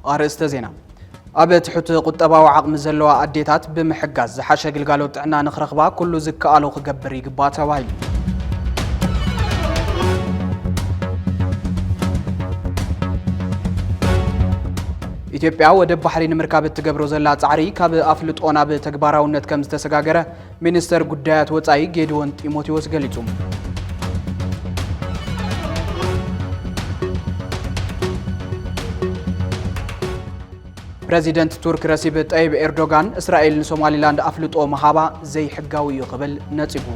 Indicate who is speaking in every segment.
Speaker 1: أرسط زينة أبت حت قطبة وعقم زلوا أديتات بمحجز حاشا قالوا تعنا نخرخبا كل زك قالوا خجبري قباته وايل ኢትዮጵያ ወደ ባህሪን ምርካብ ተገብሮ ዘላ ጻሪ ካብ አፍልጦና በተግባራውነት ከም ዝተሰጋገረ ሚኒስተር ጉዳያት ወጻይ ጌዲዮን ጢሞቴዎስ ገሊጹ ፕሬዚደንት ቱርክ ረሲብ ጠይብ ኤርዶጋን እስራኤልን ሶማሊላንድ አፍልጦ መሃባ ዘይ ሕጋዊ ይቅበል ነጽቡ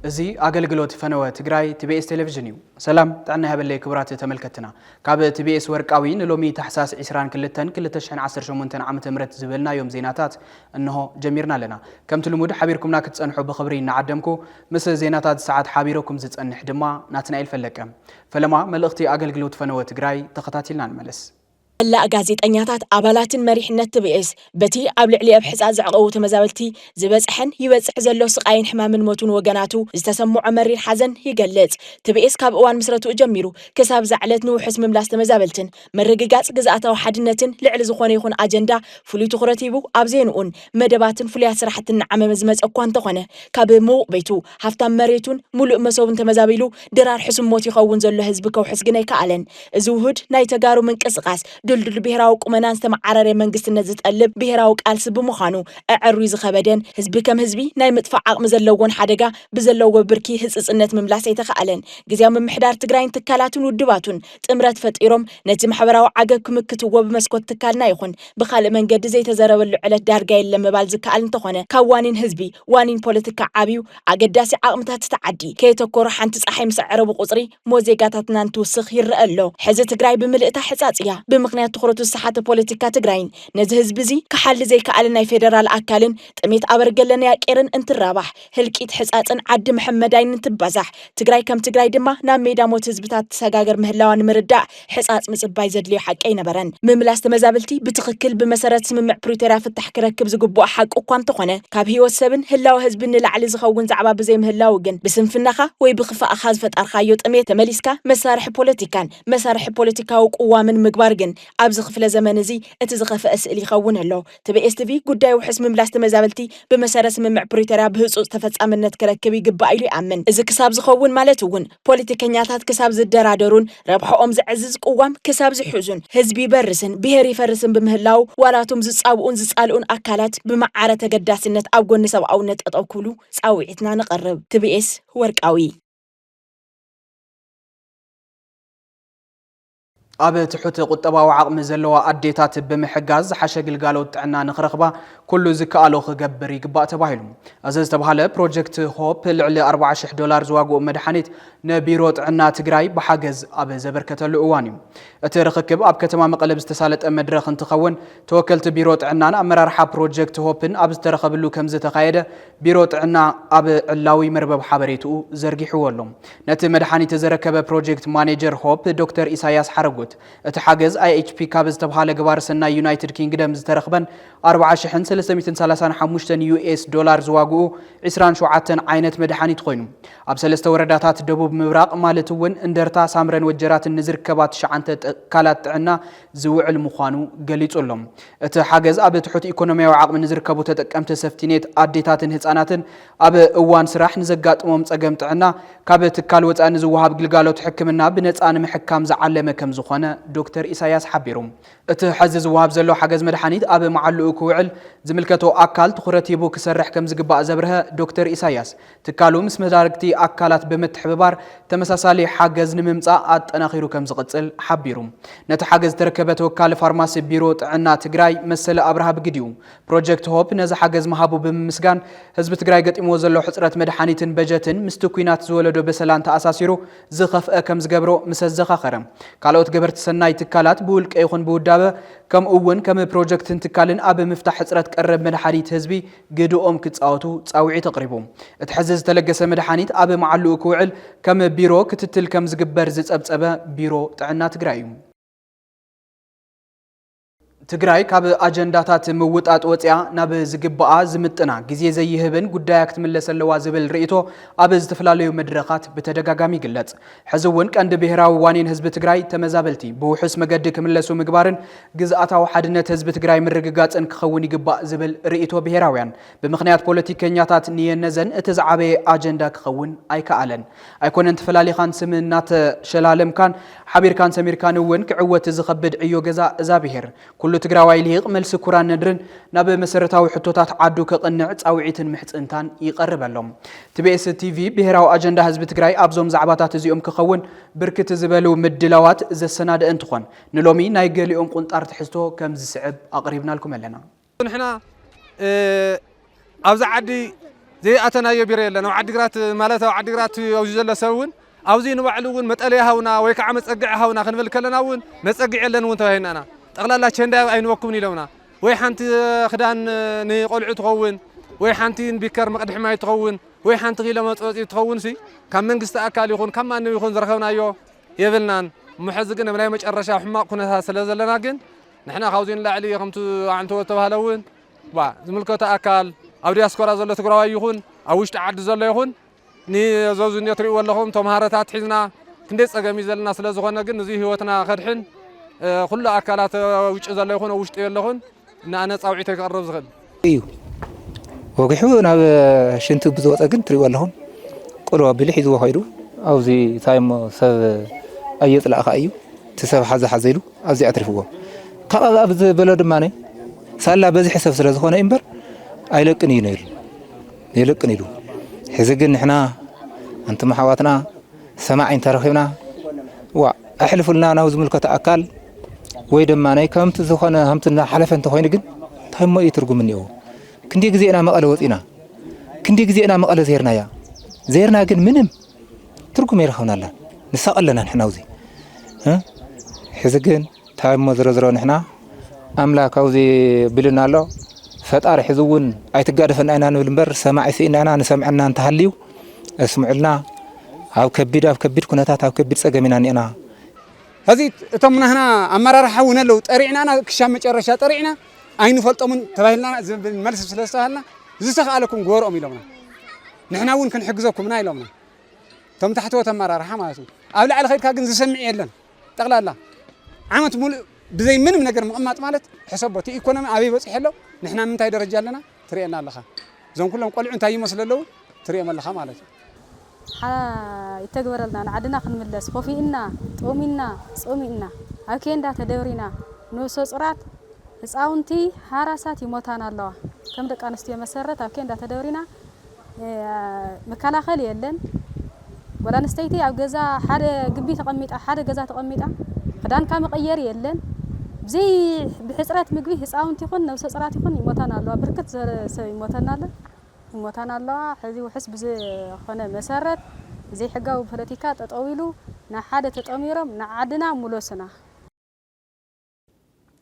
Speaker 1: እዚህ አገልግሎት ፈነወ ትግራይ ቲቢኤስ ቴሌቪዥን እዩ ሰላም ጣና ያበለይ ክብራት ተመልከትና ካብ ቲቢኤስ ወርቃዊ ንሎሚ ተሐሳስ 22/2018 ዓመተ ምህረት ዝብልና ዮም ዜናታት እንሆ ጀሚርና ለና ከምቲ ልሙድ ሓቢርኩምና ክትጸንሑ በኽብሪ እናዓደምኩ ምስ ዜናታት ሰዓት ሓቢረኩም ዝጸንሕ ድማ ናትናኤል ፈለቀ ፈለማ መልእኽቲ አገልግሎት ፈነወ ትግራይ ተኸታቲልና እንመለስ
Speaker 2: لا ጋዜጠኛታት አባላትን መሪሕነት ቲቢኤስ በቲ ኣብ ልዕሊ ኣብ ሕጻ ዝዕቀቡ ተመዛበልቲ ዝበጽሕን ይበጽሕ ዘሎ ስቃይን ሕማምን ሞቱን ወገናቱ ዝተሰምዖ መሪር ሓዘን ይገልጽ ቲቢኤስ ካብ እዋን ምስረቱ ጀሚሩ ክሳብ ዛዕለት ንውሕስ ምምላስ ተመዛበልትን መረጋጋጽ ግዛኣታዊ ሓድነትን ልዕሊ ዝኾነ ይኹን አጀንዳ ፍሉይ ትኹረት ሂቡ ኣብ ዜንኡን መደባትን ፍሉያት ስራሕትን ዓመመ ዝመጽ እኳ እንተኾነ ካብ ምውቕ ቤቱ ሃፍታም መሬቱን ሙሉእ መሶብን ተመዛቢሉ ድራር ሕሱም ሞት ይኸውን ዘሎ ህዝቢ ከውሕስ ግን ኣይከኣለን እዚ ውህድ ናይ ተጋሩ ምንቅስቃስ ድልድል ብሄራዊ ቁመናን ዝተመዓረረ መንግስትነት ዝጠልብ ብሄራዊ ቃልሲ ብምዃኑ ኣዕሩይ ዝኸበደን ህዝቢ ከም ህዝቢ ናይ ምጥፋዕ ዓቕሚ ዘለዎን ሓደጋ ብዘለዎ ብርኪ ህጽጽነት ምምላስ ኣይተኸኣለን ግዝያዊ ምምሕዳር ትግራይን ትካላትን ውድባቱን ጥምረት ፈጢሮም ነቲ ማሕበራዊ ዓገብ ክምክትዎ ብመስኮት ትካልና ይኹን ብኻልእ መንገዲ ዘይተዘረበሉ ዕለት ዳርጋ የለን ምባል ዝከኣል እንተኾነ ካብ ዋኒን ህዝቢ ዋኒን ፖለቲካ ዓብዩ ኣገዳሲ ዓቕምታት ተዓዲ ከየተኮሮ ሓንቲ ፀሓይ ምስ ዕረቡ ቁፅሪ ሞዜጋታትና እንትውስኽ ይረአ ኣሎ ሕዚ ትግራይ ብምልእታ ሕጻጽያ ብምኽንያት ትኹረቱ ሰሓተ ፖለቲካ ትግራይን ነዚ ህዝቢ እዚ ክሓሊ ዘይከኣል ናይ ፌደራል ኣካልን ጥሜት ኣበርገለና ያቄርን እንትራባሕ ህልቂት ሕጻጽን ዓዲ መሐመዳይን እንትባዛሕ ትግራይ ከም ትግራይ ድማ ናብ ሜዳ ሞት ህዝብታት ተሰጋገር ምህላዋን ምርዳእ ሕጻጽ ምጽባይ ዘድልዮ ሓቂ ይነበረን ምምላስ ተመዛበልቲ ብትኽክል ብመሰረት ስምምዕ ፕሪቶሪያ ፍታሕ ክረክብ ዝግባእ ሓቂ እኳ እንተኾነ ካብ ህይወት ሰብን ህላዊ ህዝብን ንላዕሊ ዝኸውን ዛዕባ ብዘይ ምህላው ግን ብስንፍናኻ ወይ ብኽፋእኻ ዝፈጣርካዮ ጥሜት ተመሊስካ መሳርሒ ፖለቲካን መሳርሒ ፖለቲካዊ ቁዋምን ምግባር ግን ኣብዚ ክፍለ ዘመን እዚ እቲ ዝኸፈአ ስእሊ ይኸውን ኣሎ ቲቢኤስ ቲቪ ጉዳይ ውሕስ ምምላስ ተመዛበልቲ ብመሰረት ስምምዕ ፕሪቶሪያ ብህጹጽ ተፈጻምነት ክረክብ ይግባእ ኢሉ ይኣምን እዚ ክሳብ ዝኸውን ማለት እውን ፖለቲከኛታት ክሳብ ዝደራደሩን ረብሖኦም ዝዕዝዝ ቁዋም ክሳብ ዝሕዙን ህዝቢ ይበርስን ብሄር ይፈርስን ብምህላው ዋላቶም ዝጻብኡን ዝጻልኡን አካላት ብመዓረ ተገዳስነት ኣብ ጎኒ ሰብኣውነት ጠጠው ክብሉ ጻውዒትና ንቐርብ ቲቢኤስ ወርቃዊ
Speaker 1: أب تحت قطبة وعقم زلوا أديتات بمحجز حاشا قالوا تعنا نخرخبا كل زكالو خجبري قبات تباهلهم أزاز تبهله بروجكت هوب العلي $14 زواجو مدحنيت نبيروت عنا تجراي بحجز أب زبركة الأواني أترخكب أب كتمام قلب استسالة مدرخ انتخون توكلت بيروت عنا أمر رح بروجكت هوبن أب استرخب له كم زت قاعدة بيروت عنا أب اللاوي مربب حبريتو زرقي حولهم نت مدحنيت زركب بروجكت مانجر هوب دكتور إساياس حرقو اتحجز IHP كابز تبحال جبار سنة يونايتد كينغدم زترخبن $4,335 زواجو 27 عينت مدحاني تخوينو أبسلست ورداتات دبوب مبراق مالتون اندرتا سامرن وجرات النزر كبات شعنت كالات عنا زوع المخانو قليت أولهم اتحجز أب تحت إيكونوميا وعقم النزر كبو تتكمت سفتينيت أديتات هتساناتن أب أوان سراح نزقات أمومت أقمت عنا كابت كالوت أنزوها بقلقالو تحكمنا بنت أنا محكام زعلم كم زخانة دكتور إساياس حبيرهم اتحزز وهاب زلو حجز مدحانيت أب معلو كوعل زملكتو أكل تخرتي بو كسرح كم زقباء زبرها دكتور إساياس تكالو مسم داركتي أكلات بمتحببار تمساسالي حجز نممصا أنا خيرو كم زقصل حبيرهم نتحجز تركبت وكال فارماسي بيروت عنا تجراي مسألة أبرها بقديوم بروجكت هوب نزا حجز مهابو بمسجان حزب تجراي قد إموزلو حسرة مدحانيتن بجتن مستكوينات زولدو بسلان تأساسيرو زخف كم زقبرو مسزخا خرم كالوت قبرت سناي تكالات بولك أيخون بودابة كم أون كم بروجكت تكالن أب مفتاح حسرة قرب مدحانيت هزبي قدو كتصاوتو تصاوعي تقريبهم اتحزز تلقس مدحانيت أب معلو كوعل كم بيرو كتتل كم زقبر زيت أبا بيرو تعنا تقرايهم ትግራይ ካብ አጀንዳታት ምውጣጥ ወጽያ ናብ ዝግባአ ዝምጥና ግዜ ዘይህብን ጉዳያት ክትምለሰለዋ ዝብል ርእይቶ ኣብ ዝተፈላለዩ መድረኻት በተደጋጋሚ ይግለጽ ሕዝውን ቀንዲ ብሔራዊ ዋኒን ህዝቢ ትግራይ ተመዛበልቲ ብውሑስ መገዲ ክምለሱ ምግባርን ግዝኣታዊ ሓድነት ህዝቢ ትግራይ ምርግጋጽን ክኸውን ይግባእ ዝብል ርእይቶ ብሔራውያን ብምኽንያት ፖለቲከኛታት ንየነዘን እቲ ዝዓበየ አጀንዳ ክኸውን ኣይከኣለን ኣይኮነን ተፈላሊኻን ስምናተ ሸላለምካን ሓቢርካን ሰሚርካን እውን ክዕወት ዝኸብድ ዕዮ ገዛ እዛ ብሔር ኩሉ ትግራዋይ ሊቅ መልስ ኩራን ነድርን ናብ መሰረታዊ ሕቶታት ዓዱ ከቕንዕ ጻውዒትን ምሕጽንታን ይቀርበሎም ቲቢኤስ ቲቪ ብሔራዊ አጀንዳ ህዝቢ ትግራይ ኣብዞም ዛዕባታት እዚኦም ክኸውን ብርክት ዝበሉ ምድላዋት ዘሰናድእ እንትኾን ንሎሚ ናይ ገሊኦም ቁንጣር ትሕዝቶ ከም ዝስዕብ ኣቕሪብናልኩም ኣለና
Speaker 3: ንሕና ኣብዛ ዓዲ ዘይኣተናዮ ቢሮ የለን ኣብ ዓዲግራት ማለት ኣብ ዓዲግራት ኣብዚ ዘሎ ሰብ እውን ኣብዚ ንባዕሉ እውን መጠለያ ሃውና ወይ ከዓ መጸግዒ ሃውና ክንብል ከለና እውን መጸግዒ የለን እውን ተባሂናና ጠቕላላ ቸንዳ ኣይንወክምን ኢሎምና ወይ ሓንቲ ክዳን ንቆልዑ ትኸውን ወይ ሓንቲ ቢከር መቅድሒ ማይ ትኸውን ወይ ሓንቲ ኪሎ መጽወፂ ትኸውን ሲ ካብ መንግስቲ ኣካል ይኹን ካብ ማንም ይኹን ዝረኸብናዮ የብልናን ምሕዝ ግን ናይ መጨረሻ ሕማቕ ኩነታት ስለ ዘለና ግን ንሕና ካብዚ ንላዕሊ ከምቲ ኣንተወ ተባሃለ እውን ዝምልከቶ ኣካል ኣብ ዲያስፖራ ዘሎ ትግራዋይ ይኹን ኣብ ውሽጢ ዓዲ ዘሎ ይኹን ንዘውዝን ትሪእዎ ኣለኹም ተምሃሮታት ሒዝና ክንደይ ፀገም ዘለና ስለ ዝኾነ ግን እዚ ህይወትና ከድሕን ኩሉ ኣካላት ውጭ ዘሎ ይኹን ውሽጢ የለኹን ንኣነ ጻውዒት ይቀርብ ዝኽእል
Speaker 4: እዩ ወግሑ ናብ ሽንቲ ብዝወፀ ግን ትሪእዎ ኣለኹም ቆልዋ ቢሉ ሒዝዎ ኸይዱ ኣብዚ ታይሞ ሰብ ኣየፅላእኻ እዩ እቲ ሰብ ሓዘ ኢሉ ኣብዚ ኣትሪፍዎ ካብኣ ኣብ ዝበሎ ድማኒ ሳላ በዚሒ ሰብ ስለ ዝኾነ እምበር ኣይለቅን እዩ ነይሩ የለቅን ኢሉ ሕዚ ግን ንሕና ኣንቲ መሓዋትና ሰማዕን ተረኺብና ኣሕልፉልና ናብ ዝምልከቶ ኣካል ወይ ድማ ናይ ከምቲ ዝኾነ ከምቲ ሓለፈ እንተኾይኑ ግን እንታይ ሞ እዩ ትርጉም እኒአዎ ክንደይ ግዜና መቐለ ወፂና ክንደይ ግዜና መቐለ ዜርናያ ዜርና ግን ምንም ትርጉም ይረኸብናላ ንሳቐለና ንሕና ውዚ ሕዚ ግን እንታይ ሞ ዝረዝሮ ንሕና ኣምላክ ኣብዚ ብልና ኣሎ ፈጣሪ ሕዚ እውን ኣይትጋደፈና ኢና ንብል እምበር ሰማዕ ስኢና ኢና ንሰምዐና እንተሃልዩ እስምዑልና ኣብ ከቢድ ኩነታት ኣብ ከቢድ ፀገም ኢና ኒአና
Speaker 5: هذه تمنا هنا أمرار حونا لو طريقنا كشام مجرشة طريقنا أين فلتمن تباهلنا ملس سلسلنا زسخ عليكم جور أمي لمنا نحن أول كن حجزكم ناي لمنا تم تحتوا تمرار حماسو أولى على خير كاجن زسمع يلن تغلا لا عمت مول بزي من نجر مقامات مالت حسابتي يكون أبي بس حلو نحن من تاي درجة لنا طريقنا الله زون كلهم قالوا أنت أي مسألة لو طريق مالها مالت
Speaker 6: يتجبر لنا عدنا خن ملس خوفينا طومينا صومينا أكيد تدورينا نوسوس رات ساونتي هاراسات يموتنا الله كم دك أنستي مسرت أكيد تدورينا مكالا خلي يلن ولا نستيتي أو جزا حدا قبي تقميت حدا جزا تقميت خدان كام غير يلن زي بحسرات مقبي ساونتي خن نوسوس رات خن يموتنا الله بركت يموتنا الله موتانا الله حزي وحس بزي خنا مسرت زي حقاو بوليتيكا تطويلو نحاده تطميرم نعدنا ملوسنا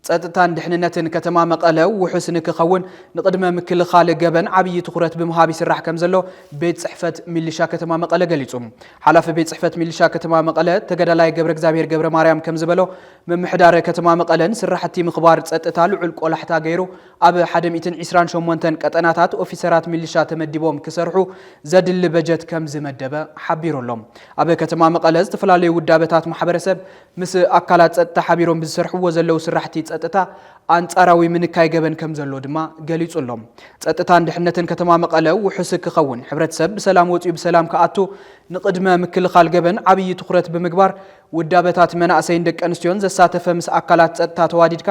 Speaker 1: ጸጥታን ድሕንነትን ከተማ መቐለ ውሑስን ክኸውን ንቅድመ ምክልኻል ገበን ዓብይ ትኹረት ብምሃብ ይስራሕ ከም ዘሎ ቤት ጽሕፈት ሚሊሻ ከተማ መቐለ ገሊጹ ሓላፊ ቤት ጽሕፈት ሚሊሻ ከተማ መቐለ ተገዳላይ ገብረ እግዚአብሔር ገብረ ማርያም ከም ዝበሎ መምሕዳር ከተማ መቐለን ስራሕቲ ምኽባር ጸጥታ ልዑል ቆላሕታ ገይሩ ኣብ 128 ቀጠናታት ኦፊሰራት ሚሊሻ ተመዲቦም ክሰርሑ ዘድሊ በጀት ከም ዝመደበ ሓቢሮሎም ኣብ ከተማ መቐለ ዝተፈላለዩ ውዳበታት ማሕበረሰብ ምስ ኣካላት ጸጥታ ሓቢሮም ዝሰርሕዎ ዘለው ስራሕቲ ጸጥታ አንጻራዊ ምንካይ ገበን ከም ዘሎ ድማ ገሊጹሎም ጸጥታን ድሕነትን ከተማ መቐለ ውሑስ ክኸውን ሕብረተሰብ በሰላም ወጽኡ በሰላም ከኣቱ ንቅድመ ምክልኻል ገበን ዓብይ ትኹረት ብምግባር ውዳበታት መናእሰይን ደቂ ኣንስትዮን ዘሳተፈ ምስ ኣካላት ጸጥታ ተዋዲድካ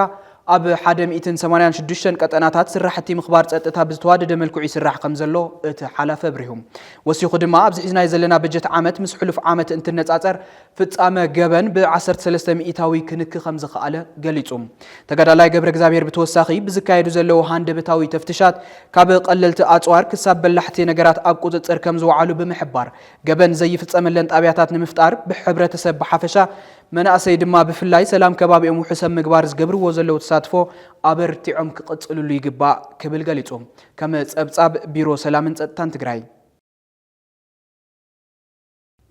Speaker 1: ኣብ 186 ቀጠናታት ስራሕቲ ምኽባር ጸጥታ ብዝተዋደደ መልክዑ ይስራሕ ከም ዘሎ እቲ ሓላፈ ብሪሁም ወሲኹ ድማ ኣብዚ ሒዝናይ ዘለና በጀት ዓመት ምስ ሕሉፍ ዓመት እንትነጻጸር ፍጻመ ገበን ብ13 ሚእታዊ ክንክ ከም ዝኸኣለ ገሊጹ ተጋዳላይ ገብረ እግዚአብሔር ብተወሳኺ ብዝካየዱ ዘለው ሃንደበታዊ ተፍትሻት ካብ ቀለልቲ ኣጽዋር ክሳብ በላሕቲ ነገራት ኣብ ቁጥጥር ከም ዝወዓሉ ብምሕባር ገበን ዘይፍጸመለን ጣብያታት ንምፍጣር ብሕብረተሰብ ብሓፈሻ መናእሰይ ድማ ብፍላይ ሰላም ከባቢኦም ውሑሰብ ምግባር ዝገብርዎ ዘለው ተሳትፎ ኣበርቲዖም ክቕጽልሉ ይግባእ ክብል ገሊጹ ከም ጸብጻብ ቢሮ ሰላምን ጸጥታን ትግራይ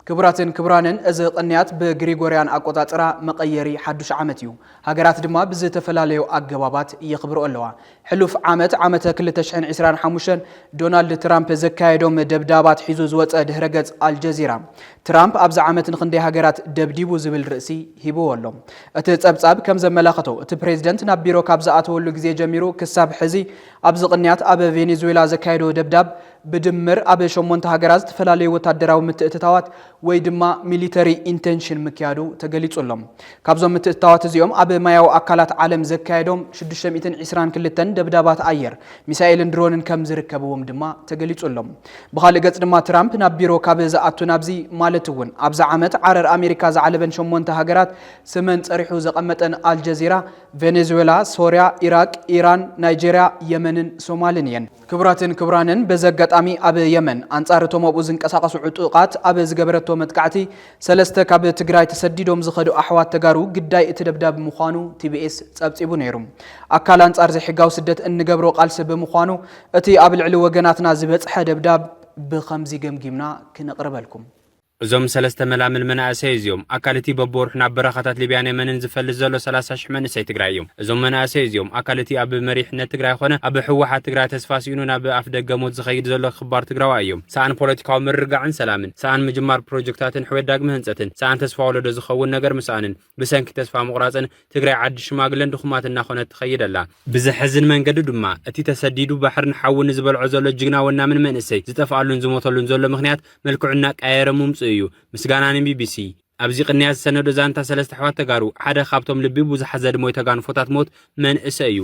Speaker 1: ክቡራትን ክቡራንን እዚ ቅንያት ብግሪጎሪያን አቆጣጥራ መቀየሪ ሓዱሽ ዓመት እዩ ሃገራት ድማ ብዝተፈላለዩ አገባባት ይኽብሩ ኣለዋ ሕሉፍ ዓመት 2025 ዶናልድ ትራምፕ ዘካየዶም ደብዳባት ሒዙ ዝወፀ ድህረ ገጽ አልጀዚራ ትራምፕ ኣብዛ ዓመት ንክንደይ ሃገራት ደብዲቡ ዝብል ርእሲ ሂብዎ ኣሎ እቲ ጸብጻብ ከም ዘመላኽቶ እቲ ፕሬዝደንት ናብ ቢሮ ካብ ዝኣተወሉ ግዜ ጀሚሩ ክሳብ ሕዚ ኣብዚ ቅንያት ኣብ ቬኔዙዌላ ዘካየዶ ደብዳብ بدمر أبي شمونت هجرات فلالي وتدراو متأتتوات ويدما ميليتري إنتنشن مكيادو تجليت علم كابزوم متأتتوات زيوم أبي ما يو أكلات عالم زكايدوم شدش ميتين عسران كلتن دبدابات أير مسائل درون كم زركبوهم دما تجليت علم بخالقت دما ترامب نبيرو كابز أتو نبزي مالتون أبز عمت عرر أمريكا زعلبن شمونت هجرات سمنت أريحو زقمتن الجزيرة فنزويلا سوريا إيراك إيران نيجيريا يمن سوماليين كبراتن كبرانن بزقت أمي أبي يمن أنصارتو مبوزن كساقس عطوقات أبي زجبرتو متقعتي سلسته كاب تجراي تسديدهم زخدو أحوات تجارو قداي اتدبداب مخانو TBS تسبسيبو نيرم أكال أنصار زي حقاو سدت إن جبرو قالس بمخانو أتي أبل علو وجناتنا زبط حدبداب بخمزي جمجمنا كنقرب لكم
Speaker 7: زوم سلسته ملامل مناسي زيوم أكلتي ببورحنا برخاتات ليبيان منن زفل زلو 30 منسي تجرايوم زوم مناسي زيوم أكلتي أب مريحنا تجراي خونه أب حوحات تجراي تسفاسيوننا بأف دقموت زخيد زلو خبار تجرايوم سان بوليتيكاو مرجع عن سلامن سان مجمار بروجكتات حوي داق مهنساتن سان تسفاولو دو زخون نجر مسانن بسنك تسفا مقرازن تجراي عد شماغلن دخماتنا خونه تخيد الله بزحزن من قد دما أتي تسديدو بحر نحول نزبل عزلو جنا ونا من منسي زتفعلون زموتلون زلو مخنيات ملكعناك ايرموم እዩ ምስጋናን BBC ኣብዚ ቅንያት ሰነዶ ዛንታ ሰለስተ ኣሕዋት ተጋሩ ሓደ ካብቶም ልቢ ብዙሕ ዘድሞይ ተጋንፎታት ሞት መንእሰ እዩ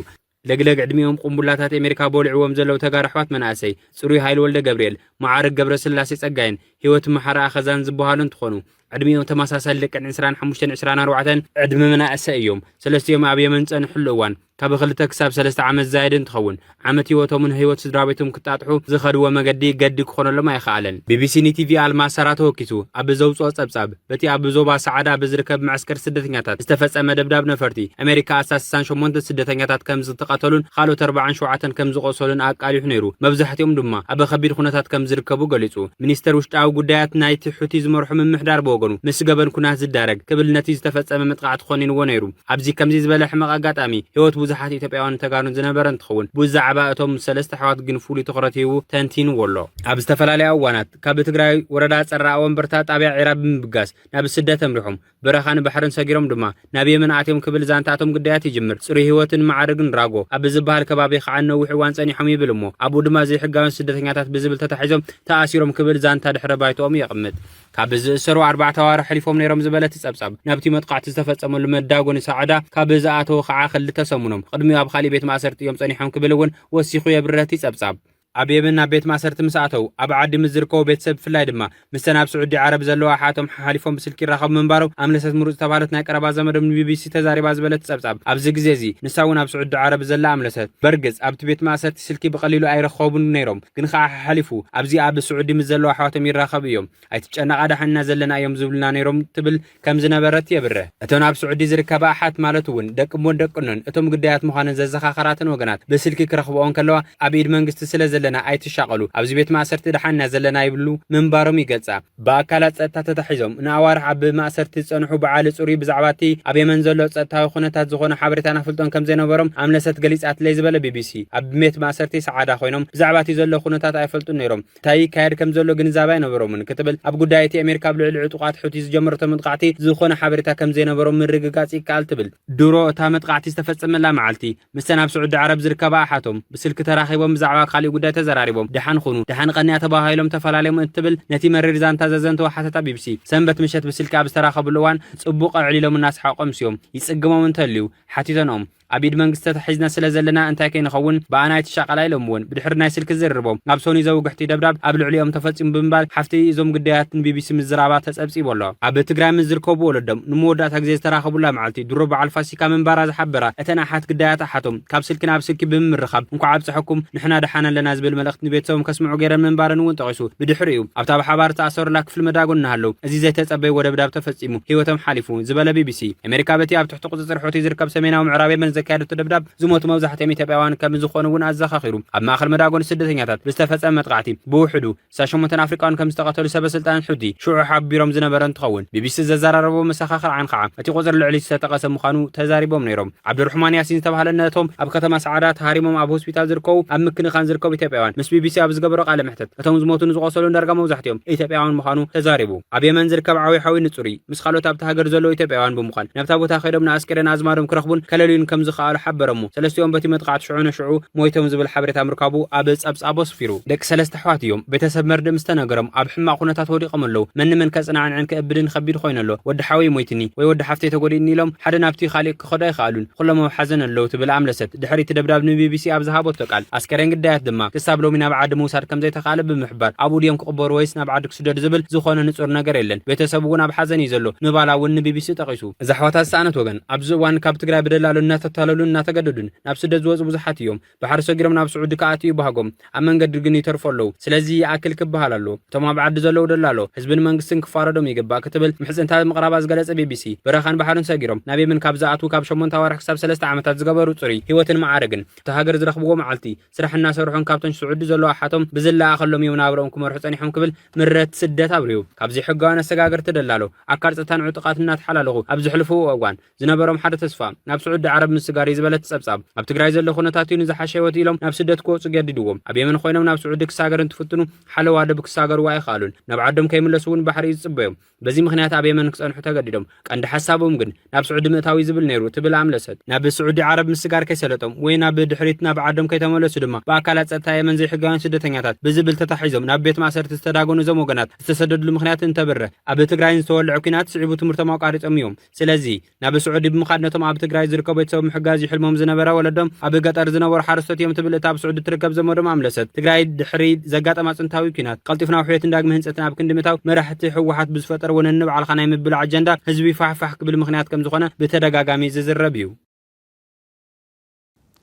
Speaker 7: ለግለግ ዕድሚኦም ቁምቡላታት ኣሜሪካ ቦልዕዎም ዘለው ተጋሩ ኣሕዋት መናእሰይ ጽሩይ ሃይል ወልደ ገብርኤል ማዕረግ ገብረ ስላሴ ጸጋይን ህይወት መሓራ ኣኸዛን ዝበሃሉ እንትኾኑ ዕድሚኦም ተመሳሳሊ ልክዕ 25-24 ዕድመ መናእሰ እዮም ሰለስቲኦም ኣብ የመን ጸንሕሉ እዋን ካብ 2 ክሳብ 3 ዓመት ዛይድ እንትኸውን ዓመት ህይወቶምን ህይወት ስድራቤቶም ክጣጥሑ ዝኸድዎ መገዲ ገዲ ክኾነሎም ኣይኸኣለን BBC ቲቪ ኣልማሰራ ተወኪቱ ኣብ ዘውፅኦ ጸብጻብ በቲ ኣብ ዞባ ሰዓዳ ብዝርከብ ማዕስከር ስደተኛታት ዝተፈጸመ ደብዳብ ነፈርቲ ኣሜሪካ 68 ስደተኛታት ከም ዝተቐተሉን ካልኦት 47 ከም ዝቆሰሉን ኣቃሊሑ ነይሩ መብዛሕትኦም ድማ ኣብ ከቢድ ኩነታት ከም ዝርከቡ ገሊጹ ሚኒስተር ውሽጣዊ ጉዳያት ናይቲ ሕቲ ዝመርሑ ምምሕዳር በወገኑ ምስ ገበን ኩናት ዝዳረግ ክብል ነቲ ዝተፈጸመ መጥቃዕቲ ኮኒንዎ ነይሩ ኣብዚ ከምዚ ዝበለ ሕማቕ ኣጋጣሚ ህይወት ብዙሓት ኢትዮጵያውያን ተጋሩን ዝነበረ እንትኸውን ብዛዕባ እቶም ሰለስተ ኣሕዋት ግን ፍሉይ ትኹረት ሂቡ ተንቲኑ ወሎ ኣብ ዝተፈላለዩ እዋናት ካብ ትግራይ ወረዳ ፀራ ወንበርታ ጣብያ ዒራብ ብምብጋስ ናብ ስደት ኣምሪሖም በረኻን ባሕርን ሰጊሮም ድማ ናብ የመን ኣትዮም ክብል ዛንታቶም ግዳያት ይጅምር ጽሩይ ህይወትን ማዕረግን ራጎ ኣብ ዝበሃል ከባቢ ከዓ ነዊሕ እዋን ጸኒሖም ይብል እሞ ኣብኡ ድማ ዘይሕጋውን ስደተኛታት ብዝብል ተታሒዞም ተኣሲሮም ክብል ዛንታ ድሕረ ባይቶኦም ይቕምጥ ካብ ዝእሰሩ 4 ዋር ሕሊፎም ነይሮም ዝበለት ጸብጻብ ናብቲ መጥቃዕቲ ዝተፈጸመሉ መዳጎን ሰዓዳ ካብ ዝኣተው ከዓ ክልተ ሰሙኖም ቅድሚ ኣብ ካሊ ቤት ማእሰርቲ እዮም ጸኒሖም ክብል እውን ወሲኹ የብረቲ ጸብጻብ ኣብ የመን ቤት ማእሰርቲ ምስኣተው ኣብ ዓዲ ምዝርከው ቤተሰብ ፍላይ ድማ ምስተናብ ስዑዲ ዓረብ ዘለዋ ሓቶም ሓሊፎም ብስልኪ ይራኸቡ ምንባሮም ኣምለሰት ምሩጽ ተባለት ናይ ቀረባ ዘመዶም BBC ተዛሪባ ዝበለት ጸብጻብ ኣብዚ ግዜ እዚ ንሳውን ኣብ ስዑዲ ዓረብ ዘላ ኣምለሰት በርግጽ ኣብቲ ቤት ማእሰርቲ ስልኪ ብቐሊሉ ኣይረኸቡን ነይሮም ግን ከዓ ሓሊፉ ኣብዚ ኣብ ስዑዲ ምስ ዘለዋ ሓቶም ይራኸቡ እዮም ኣይትጨነቃ ዳሕና ዘለና እዮም ዝብልና ነይሮም ትብል ከም ዝነበረት የብረ እቶም ኣብ ስዑዲ ዝርከባ ኣሓት ማለት እውን ደቅሞን ደቅኖን እቶም ግዳያት ምዃነን ዘዘኻኸራትን ወገናት ብስልኪ ክረኽብኦም ከለዋ ኣብ ኢድ መንግስቲ ስለዘለና ኣይትሻቀሉ ኣብዚ ቤት ማእሰርቲ ዳሕና ዘለና ይብሉ ምንባሮም ይገልጻ በአካላት ጸጥታ ተታሒዞም ንኣዋርሕ ኣብ ማእሰርቲ ጸንሑ በዓል ጽሩይ ብዛዕባቲ ኣብ የመን ዘሎ ጸጥታዊ ኩነታት ዝኾነ ሓበሬታ ናፈልጦም ከም ዘይነበሮም ኣምለሰት ገሊጻት ለይ ዝበለ BBC ኣብ ቤት ማእሰርቲ ሰዓዳ ኮይኖም ብዛዕባቲ ዘሎ ኩነታት ኣይፈልጡን ነይሮም እንታይ ካየድ ከም ዘሎ ግንዛቤ አይነበሮምን ክትብል ኣብ ጉዳይቲ ኣሜሪካ ብልዕሊ ዕጡቃት ሕቲ ዝጀመረቶ መጥቃዕቲ ዝኾነ ሓበሬታ ከም ዘይነበሮም ምርግጋጽ ይካል ትብል ድሮ እታ መጥቃዕቲ ዝተፈጸመላ መዓልቲ ምስተን ኣብ ስዑዲ ዓረብ ዝርከባ ኣሓቶም ብስልኪ ተራኺቦም ብዛዕባ ካልእ ጉዳይ ተዘራሪቦም ደሓን ኹኑ ደሓን ቀንያ ተባሂሎም ተፈላለዮም እንትብል ነቲ መሪር ዛንታ ዘዘንተው ሓተታ BBC ሰንበት ምሸት ብስልኪ ኣብ ዝተራኸብሉ እዋን ጽቡቕ ዕሊሎም እናስሓቆም ሲዮም ይጽግሞም እንተልዩ ሓቲቶኖም ኣብ ኢድ መንግስቲ ተታሒዝና ስለዘለና እንታይ ከይንኸውን በኣናይ ተሻቀላ ኢሎምውን ብድሕሪ ናይ ስልኪ ዝርርቦም ኣብ ሶኒ ዘውግሕቲ ደብዳብ ኣብ ልዕሊኦም ተፈጺሙ ብምባል ሓፍቲ እዞም ግዳያትን BBC ምዝራባ ተጸብጺቡ ኣሎ ኣብ ትግራይ ዝርከቡ ወለዶም ንመወዳእታ ግዜ ዝተራኸቡላ መዓልቲ ድሮ በዓል ፋሲካ መንባራ ዝሓበራ እተን ኣሓት ግዳያት ኣሓቶም ካብ ስልኪ ናብ ስልኪ ብምርኻብ እንኳ ኣብጽሕኩም ንሕና ደሓን ኣለና ዝብል መልእኽቲ ንቤተሰቦም ከስምዑ ገይረን መንባርን እውን ጠቂሱ ብድሕሪኡ ኣብታ ብሓባር ተኣሰሩላ ክፍሊ መዳጎን እናሃለው እዚ ዘይተጸበየ ወደብዳብ ተፈጺሙ ህይወቶም ሓሊፉ ዝበለ BBC ኣሜሪካ በቲ ኣብ ትሕቲ ቁጽጽር ሕቲ ዝርከብ ሰሜናዊ ምዕራብ የመን ዘካየደት ደብዳብ ዝሞቱ መብዛሕትኦም ኢትዮጵያውያን ከም ዝኾኑውን ኣዘኻኺሩ ኣብ ማእኸል መዳጎን ስደተኛታት ብዝተፈጸመ መጥቃዕቲ ብውሕዱ 8 ኣፍሪቃውያን ከም ዝተቐተሉ ሰበስልጣን ሕጂ ሽዑ ሓቢሮም ዝነበረ እንትኸውን ቢቢሲ ዘዘራረቦ መሰኻኽር ዓይን ከዓ እቲ ቁፅሪ ልዕሊ ዝተጠቐሰ ምዃኑ ተዛሪቦም ነይሮም ዓብዱርሕማን ያሲን ዝተባሃለ ነቶም ኣብ ከተማ ሰዓዳ ተሃሪሞም ኣብ ሆስፒታል ዝርከቡ ኣብ ምክንኻን ዝርከቡ ኢትዮጵያውያን ምስ ቢቢሲ ኣብ ዝገበሮ ቃለ መሕተት እቶም ዝሞቱን ዝቆሰሉን ዳርጋ መብዛሕትኦም ኢትዮጵያውያን ምዃኑ ተዛሪቡ ኣብ የመን ዝርከብ ዓብይ ሓዊ ንጹሪ ምስ ካልኦት ኣብቲ ሃገር ዘለዉ ኢትዮጵያውያን ብምዃን ናብታ ቦታ ከይዶም ንኣስከሬን ኣዝማዶም ክረኽቡን ከለልዩን ከም ዝኸኣሉ ሓበረሙ ሰለስቲኦም በቲ መጥቃዕቲ ሽዑ ሞይቶም ዝብል ሓበሬታ ምርካቡ ኣብ ጸብጻብ ኣስፊሩ ደቂ ሰለስተ ኣሕዋት እዮም ቤተሰብ መርድእ ምስ ተነገሮም ኣብ ሕማቕ ኩነታት ወዲቖም ኣለዉ መንመን ከጽናዕን ክእብድን ከቢድ ኮይኑ ኣሎ ወዲ ሓዊ ሞይትኒ ወይ ወዲ ሓፍተይ ተጎዲእኒ ኢሎም ሓደ ናብቲ ካልእ ክኸዱ ኣይከኣሉን ኩሎም ኣብ ሓዘን ኣለዉ ትብል ኣምለሰት ድሕሪት ደብዳብ ንቢቢሲ ኣብ ዝሃቦቶ ቃል ኣስከሬን ግዳያት ድማ ክሳብ ሎሚ ናብ ዓዲ ምውሳድ ከም ዘይተኻእለ ብምሕባር ኣብ ውድዮም ክቕበሩ ወይስ ናብ ዓዲ ክስደዱ ዝብል ዝኾነ ንጹር ነገር የለን ቤተሰብ እውን ኣብ ሓዘን እዩ ዘሎ ምባላ እውን ንቢቢሲ ጠቒሱ እዚ ኣሕዋታት ዝሰኣነት ወገን ኣብዚ እዋን ካብ ትግራይ ብደላሉ እናተታለሉን እናተገደዱን ናብ ስደት ዝወፁ ብዙሓት እዮም ባሕሪ ሰጊሮም ናብ ስዑዲ ከኣትዩ ባህጎም ኣብ መንገዲ ግን ይተርፉ ኣለዉ ስለዚ ይኣክል ክበሃል ኣሎ እቶም ኣብ ዓዲ ዘለዉ ደላሎ ህዝብን መንግስትን ክፋረዶም ይግባእ ክትብል ምሕፅንታ ምቕራባ ዝገለጸ ቢቢሲ በረኻን ባሕርን ሰጊሮም ናብ የመን ካብ ዝኣትዉ ካብ 8 ኣዋርሕ ክሳብ 3 ዓመታት ዝገበሩ ጽሩይ ህይወትን ማዕረግን እቲ ሃገር ዝረኽብዎ መዓልቲ ስራሕና ሰርሑን ካብቶም ስዑዲ ዘለዉ ኣሓቶም ብዝለኣኸሎም እዮም ናብረኦም ክመርሑ ጸኒሖም ክብል ምረት ስደት ኣብርዩ ካብዚ ሕጋውያን ኣሰጋገር ተደላሎ ኣካል ጸጥታን ዕጡቓት እናተሓላለኹ ኣብ ዝሕልፍዎ እዋን ዝነበሮም ሓደ ተስፋ ናብ ስዑዲ ዓረብ ምስጋር ዝበለት ጸብጻብ ኣብ ትግራይ ዘሎ ኩነታት እዩ ንዝሓሸ ህይወት ኢሎም ናብ ስደት ክወፁ ገዲድዎም ኣብ የመን ኮይኖም ናብ ስዑዲ ክሳገር እንትፍትኑ ሓለዋ ደብ ክሳገሩ ኣይኸኣሉን ናብ ዓዶም ከይምለሱ እውን ባሕሪ ይጽበዮም በዚ ምኽንያት ኣብ የመን ክጸንሑ ተገዲዶም ቀንዲ ሓሳቦም ግን ናብ ስዑዲ ምእታዊ ዝብል ነይሩ ትብል ኣምለሰት ናብ ስዑዲ ዓረብ ምስጋር ከይሰለጦም ወይ ናብ ድሕሪት ናብ ዓዶም ከይተመለሱ ድማ ብኣካላት ጸጥታ የመን ዘይሕጋውያን ስደተኛታት ብዝብል ተታሒዞም ናብ ቤት ማእሰርቲ ዝተዳጎኑ እዞም ወገናት ዝተሰደድሉ ምኽንያት እንተብረ ኣብ ትግራይን ዝተወልዑ ኩናት ስዒቡ ትምህርቶም ኣቋሪፆም እዮም ስለዚ ናብ ስዑዲ ብምኻድ ነቶም ኣብ ትግራይ ዝርከቡ ቤተሰብ ምሕጋዝ ይሕልሞም ዝነበረ ወለዶም ኣብ ገጠር ዝነበሩ ሓረስቶት እዮም ትብል እታ ኣብ ስዑዲ ትርከብ ዘመዶም ኣምለሰት ትግራይ ድሕሪ ዘጋጠማ ጽንታዊ ኩናት ቀልጢፍና ውሕየትን ዳግመ ህንጸትን ኣብ ክንዲ ምእታው መራሕቲ ሕወሓት ብዝፈጠር ወነን ባዕልኻ ናይ ምብላዕ ኣጀንዳ ህዝቢ ፋሕፋሕ ክብል ምኽንያት ከም ዝኾነ ብተደጋጋሚ ዝዝረብ እዩ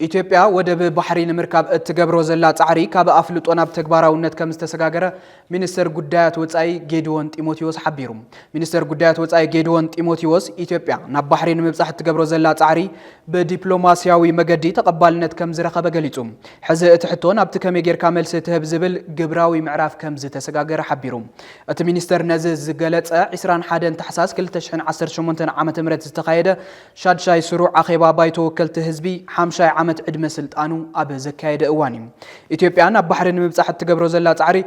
Speaker 1: ኢትዮጵያ ወደብ ባሕሪ ንምርካብ እትገብሮ ዘላ ጻዕሪ ካብ ኣፍልጦ ናብ ተግባራውነት ከም ዝተሰጋገረ ሚኒስትር ጉዳያት ወጻኢ ጌድዮን ጢሞቴዎስ ሓቢሩ ሚኒስትር ጉዳያት ወጻኢ ጌድዮን ጢሞቴዎስ ኢትዮጵያ ናብ ባሕሪ ንምብጻሕ እትገብሮ ዘላ ጻዕሪ ብዲፕሎማስያዊ መገዲ ተቐባልነት ከም ዝረኸበ ገሊጹ ሕዚ እቲ ሕቶ ናብቲ ከመይ ጌርካ መልሲ ትህብ ዝብል ግብራዊ ምዕራፍ ከም ዝተሰጋገረ ሓቢሩ እቲ ሚኒስትር ነዚ ዝገለጸ 21 ታሕሳስ 2018 ዓመተ ምህረት ዝተኻየደ ሻድሻይ ስሩዕ ኣኼባ ባይቶ ወከልቲ ህዝቢ 50 ዓመት ዕድመ ስልጣኑ ኣብ ዘካየደ እዋን እዩ ኢትዮጵያ ናብ ባሕሪ ንምብጻሕ እትገብሮ ዘላ ጻዕሪ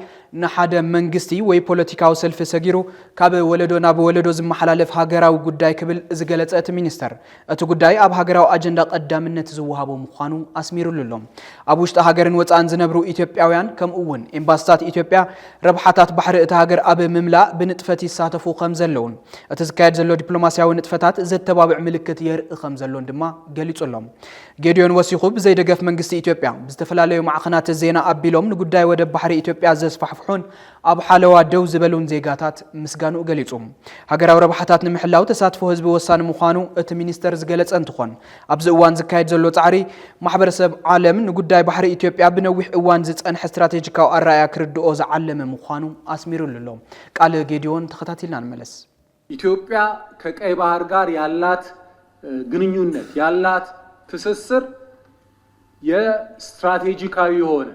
Speaker 1: ንሓደ መንግስቲ ወይ ፖለቲካዊ ሰልፊ ሰጊሩ ካብ ወለዶ ናብ ወለዶ ዝመሓላለፍ ሃገራዊ ጉዳይ ክብል ዝገለጸ እቲ ሚኒስተር እቲ ጉዳይ ኣብ ሃገራዊ ኣጀንዳ ቀዳምነት ዝወሃቦ ምዃኑ ኣስሚሩሉ ኣሎ ኣብ ውሽጢ ሃገርን ወጻእን ዝነብሩ ኢትዮጵያውያን ከምኡ እውን ኤምባሲታት ኢትዮጵያ ረብሓታት ባሕሪ እቲ ሃገር ኣብ ምምላእ ብንጥፈት ይሳተፉ ከም ዘለውን እቲ ዝካየድ ዘሎ ዲፕሎማስያዊ ንጥፈታት ዘተባብዕ ምልክት የርኢ ከም ዘሎን ድማ ገሊጹሎም ጌድዮን ወሲኹ ብዘይደገፍ መንግስቲ ኢትዮጵያ ብዝተፈላለዩ ማዕኸናት ዜና ኣቢሎም ንጉዳይ ወደብ ባሕሪ ኢትዮጵያ ዘስፋሕፍሑን ኣብ ሓለዋ ደው ዝበሉን ዜጋታት ምስጋኑ ገሊጹ ሃገራዊ ረብሓታት ንምሕላው ተሳትፎ ህዝቢ ወሳኒ ምዃኑ እቲ ሚኒስተር ዝገለጸ እንትኾን ኣብዚ እዋን ዝካየድ ዘሎ ጻዕሪ ማሕበረሰብ ዓለም ንጉዳይ ባሕሪ ኢትዮጵያ ብነዊሕ እዋን ዝጸንሐ ስትራቴጂካዊ ኣረኣያ ክርድኦ ዝዓለመ ምዃኑ ኣስሚሩሉ ኣሎ ቃል ጌድዮን ተኸታቲልና እንመለስ
Speaker 8: ኢትዮጵያ ከቀይ ባህር ጋር ያላት ግንኙነት ያላት ትስስር የስትራቴጂካዊ የሆነ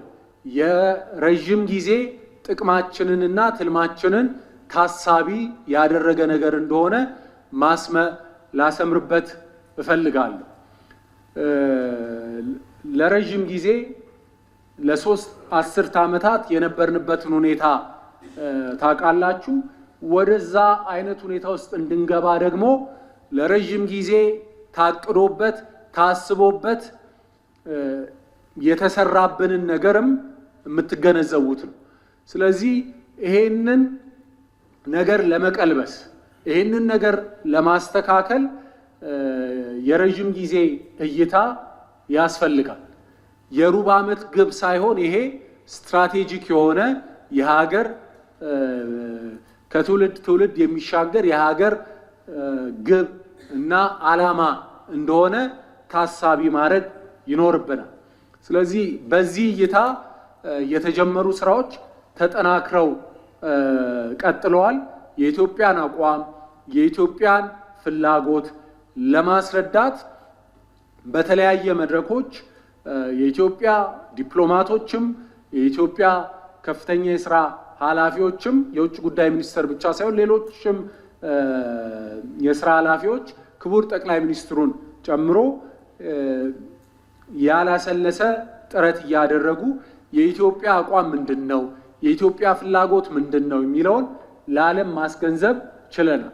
Speaker 8: የረጅም ጊዜ ጥቅማችንንና ትልማችንን ታሳቢ ያደረገ ነገር እንደሆነ ላሰምርበት እፈልጋለሁ ለረጅም ጊዜ ለሶስት 10 ዓመታት የነበርንበትን ሁኔታ ታውቃላችሁ ወደዛ አይነት ሁኔታ ውስጥ እንድንገባ ደግሞ ለረጅም ጊዜ ታቅዶበት ታስቦበት የተሰራብንን ነገርም የምትገነዘቡት ነው ስለዚህ ይሄንን ነገር ለመቀልበስ ይሄንን ነገር ለማስተካከል የረጅም ጊዜ እይታ ያስፈልጋል የሩብ ዓመት ግብ ሳይሆን ይሄ ስትራቴጂክ የሆነ የሀገር ከትውልድ ትውልድ የሚሻገር የሀገር ግብ እና ዓላማ እንደሆነ ታሳቢ ማድረግ ይኖርብናል ስለዚህ በዚህ እይታ የተጀመሩ ስራዎች ተጠናክረው ቀጥለዋል የኢትዮጵያን አቋም የኢትዮጵያን ፍላጎት ለማስረዳት በተለያየ መድረኮች የኢትዮጵያ ዲፕሎማቶችም የኢትዮጵያ ከፍተኛ የሥራ ኃላፊዎችም የውጭ ጉዳይ ሚኒስትር ብቻ ሳይሆን ሌሎችም የሥራ ኃላፊዎች ክቡር ጠቅላይ ሚኒስትሩን ጨምሮ ያላሰለሰ ጥረት ያደረጉ የኢትዮጵያ አቋም ምንድነው የኢትዮጵያ ፍላጎት ምንድነው የሚለውን ለዓለም ማስገንዘብ ችለናል።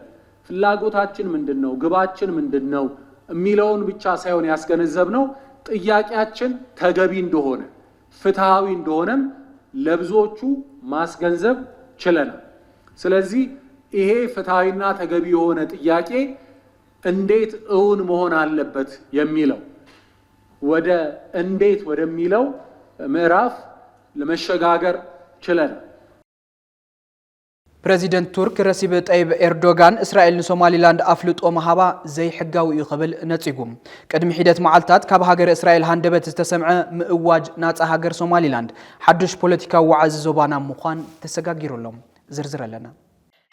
Speaker 8: ፍላጎታችን ምንድነው ግባችን ምንድነው የሚለውን ብቻ ሳይሆን ያስገነዘብነው ጥያቄያችን ተገቢ እንደሆነ ፍትሃዊ እንደሆነም ለብዙዎቹ ማስገንዘብ ችለናል። ስለዚህ ይሄ ፍትሃዊና ተገቢ የሆነ ጥያቄ እንዴት እውን መሆን አለበት የሚለው ወደ እንዴት ወደሚለው ምዕራፍ ለመሸጋገር ችለናል።
Speaker 1: ፕሬዚደንት ቱርክ ረሲብ ጠይብ ኤርዶጋን እስራኤል ንሶማሊላንድ አፍልጦ መሃባ ዘይሕጋዊ ይኽብል ነጺጉም ቅድሚ ሒደት መዓልታት ካብ ሃገር እስራኤል ሃንደበት ዝተሰምዐ ምእዋጅ ናጻ ሃገር ሶማሊላንድ ሓዱሽ ፖለቲካዊ ዋዕዚ ዞባና ምዃን ተሰጋጊሩሎም ዝርዝር ኣለና።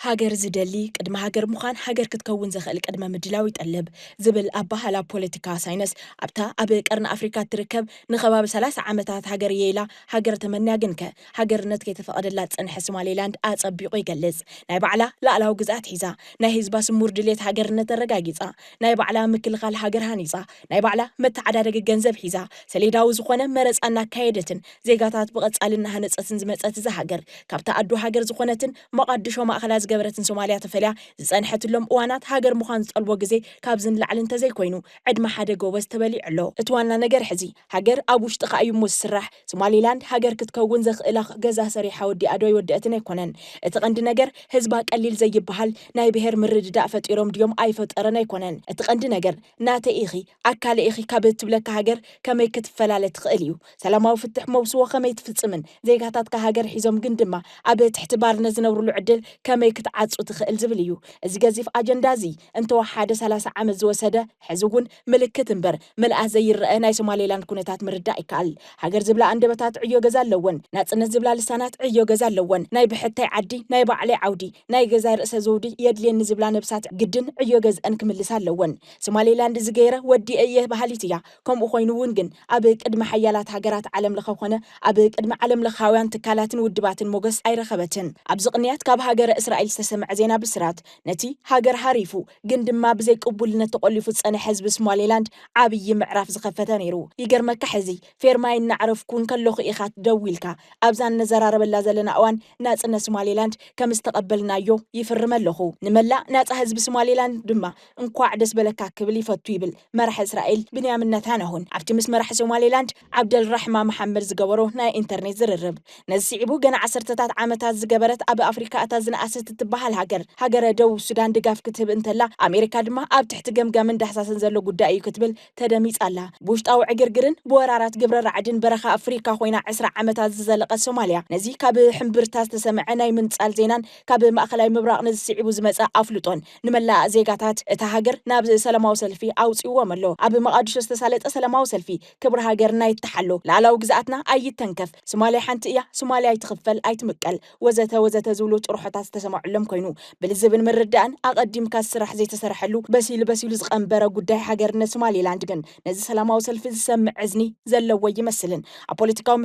Speaker 2: ሃገር ዝደሊ ቅድመ ሃገር ምዃን ሃገር ክትከውን ዘኽእል ቅድመ ምድላው ይጠልብ ዝብል ኣባህላ ፖለቲካ ሳይነስ ኣብታ ኣብ ቀርኒ ኣፍሪካ ትርከብ ንኸባቢ 30 ዓመታት ሃገር የላ ሃገር ተመንያ ግንከ ሃገርነት ከይተፈቐደላ ጽንሐ ሶማሊላንድ ኣጸቢቑ ይገልጽ። ናይ ባዕላ ላዕላዊ ግዛት ሒዛ ናይ ህዝባ ስሙር ድሌት ሃገርነት ተረጋጊጻ ናይ ባዕላ ምክልኻል ሃገር ሃኒጻ ናይ ባዕላ መተዓዳደጊ ገንዘብ ሒዛ ሰሌዳዊ ዝኾነ መረፃና ካየደትን ዜጋታት ብቐጻልና ሃነፀትን ዝመፀት እዛ ሃገር ካብታ ኣዱ ሃገር ዝኾነትን መቓድሾ ማእኸላ ገበረትን ሶማሊያ ተፈልያ ዝጸንሐትሎም እዋናት ሃገር ምዃን ዝጠልቦ ግዜ ካብ ዝንላዕልን ተዘይኮይኑ ዕድመ ሓደ ጎበዝ ተበሊዕ ኣሎ። እቲ ዋና ነገር ሕዚ ሃገር ኣብ ውሽጢ ኸእዩ ስራሕ ሶማሊላንድ ሃገር ክትከውን ዘኽእላ ገዛ ሰሪሓ ወዲኣ ዶ ይወድአትን ኣይኮነን። እቲ ቀንዲ ነገር ህዝባ ቀሊል ዘይበሃል ናይ ብሔር ምርድዳእ ፈጢሮም ድዮም ኣይፈጠረን ኣይኮነን። እቲ ቀንዲ ነገር ናተይ ኢኺ ኣካለ ኢኺ ካብ እትብለካ ሃገር ከመይ ክትፈላለ ትኽእል እዩ። ሰላማዊ ፍትሕ መብስዎ ከመይ ትፍጽምን ዜጋታት ሃገር ሒዞም ግን ድማ ኣብ ትሕቲ ባርነት ዝነብሩሉ ዕድል ከመይ ክትዓጹ ትኽእል ዝብል እዩ። እዚ ገዚፍ ኣጀንዳ እዚ እንተወሓደ 30 ዓመት ዝወሰደ ሕዚ እውን ምልክት እምበር ምልኣት ዘይርአ ናይ ሶማሊላንድ ኩነታት ምርዳእ ይከኣል። ሃገር ዝብላ አንደበታት ዕዮ ገዛ ኣለወን ናጽነት ዝብላ ልሳናት ዕዮ ገዛ ኣለወን ናይ ብሕታይ ዓዲ ናይ ባዕለይ ዓውዲ ናይ ገዛ ርእሰ ዘውዲ የድልየኒ ዝብላ ነብሳት ግድን ዕዮ ገዝአን ክምልስ ኣለወን። ሶማሊላንድ ዝገይረ ወዲ እየ ባህሊት እያ። ከምኡ ኮይኑ እውን ግን ኣብ ቅድሚ ሓያላት ሃገራት ዓለም ለኸ ኮነ ኣብ ቅድሚ ዓለም ለኻውያን ትካላትን ውድባትን ሞገስ ኣይረኸበትን። ኣብዚ ቅንያት ካብ ሃገር እስራኤል ዝተሰምዐ ዜና ብስራት ነቲ ሃገር ሃሪፉ ግን ድማ ብዘይ ቅቡልነት ተቆሊፉ ዝጸንሐ ህዝቢ ሶማሊላንድ ዓብይ ምዕራፍ ዝኸፈተ ነይሩ። ይገርመካ ሕዚ ፌርማይ እናዕረፍኩን ከለኹ ኢኻ ደው ኢልካ ኣብዛ ነዘራረበላ ዘለና እዋን ናጽነት ሶማሊላንድ ከም ዝተቐበልናዮ ይፍርም ኣለኹ። ንመላእ ናጻ ህዝቢ ሶማሊላንድ ድማ እንኳዕ ደስ በለካ ክብል ይፈቱ ይብል መራሒ እስራኤል ብንያሚን ኔታንያሁን ኣብቲ ምስ መራሒ ሶማሊላንድ ዓብደልራሕማ መሐመድ ዝገበሮ ናይ ኢንተርኔት ዝርርብ። ነዚ ስዒቡ ገና 10 ዓመታት ዝገበረት ኣብ ኣፍሪካ እታ ዝነኣሰት ትበሃል ሃገር ደቡብ ሱዳን ድጋፍ ክትህብ እንተላ ኣሜሪካ ድማ ኣብ ትሕቲ ገምጋምን ዳሕሳስን ዘሎ ጉዳይ እዩ ክትብል ተደሚጻ ኣላ። ብውሽጣዊ ዕግርግርን ብወራራት ግብረ ራዕድን በረኻ ኣፍሪካ ኮይና 20 ዓመታት ዝዘለቐት ሶማልያ ነዚ ካብ ሕምብርታ ዝተሰምዐ ናይ ምንጻል ዜናን ካብ ማእኸላይ ምብራቕ ነዚ ስዒቡ ዝመጸ ኣፍልጦን ንመላእ ዜጋታት እታ ሃገር ናብ ሰላማዊ ሰልፊ ኣውፂዎም ኣሎ። ኣብ መቓድሾ ዝተሳለጠ ሰላማዊ ሰልፊ ክብሪ ሃገርና ይተሓሎ ላዕላዊ ግዛኣትና ኣይተንከፍ ሶማልያ ሓንቲ እያ ሶማልያ ኣይትኽፈል ኣይትምቀል ወዘተ ወዘተ ዝብሉ ጭርሖታት ተሰማዑሎም ኮይኑ ብልዝብን ምርዳእን ኣቐዲምካ ስራሕ ዘይተሰርሐሉ በሲሉ ዝቐንበረ ጉዳይ ሃገርነት ሶማሊላንድ ግን ነዚ ሰላማዊ ሰልፊ ዝሰምዕ እዝኒ ዘለዎ ይመስልን። ኣብ ፖለቲካዊ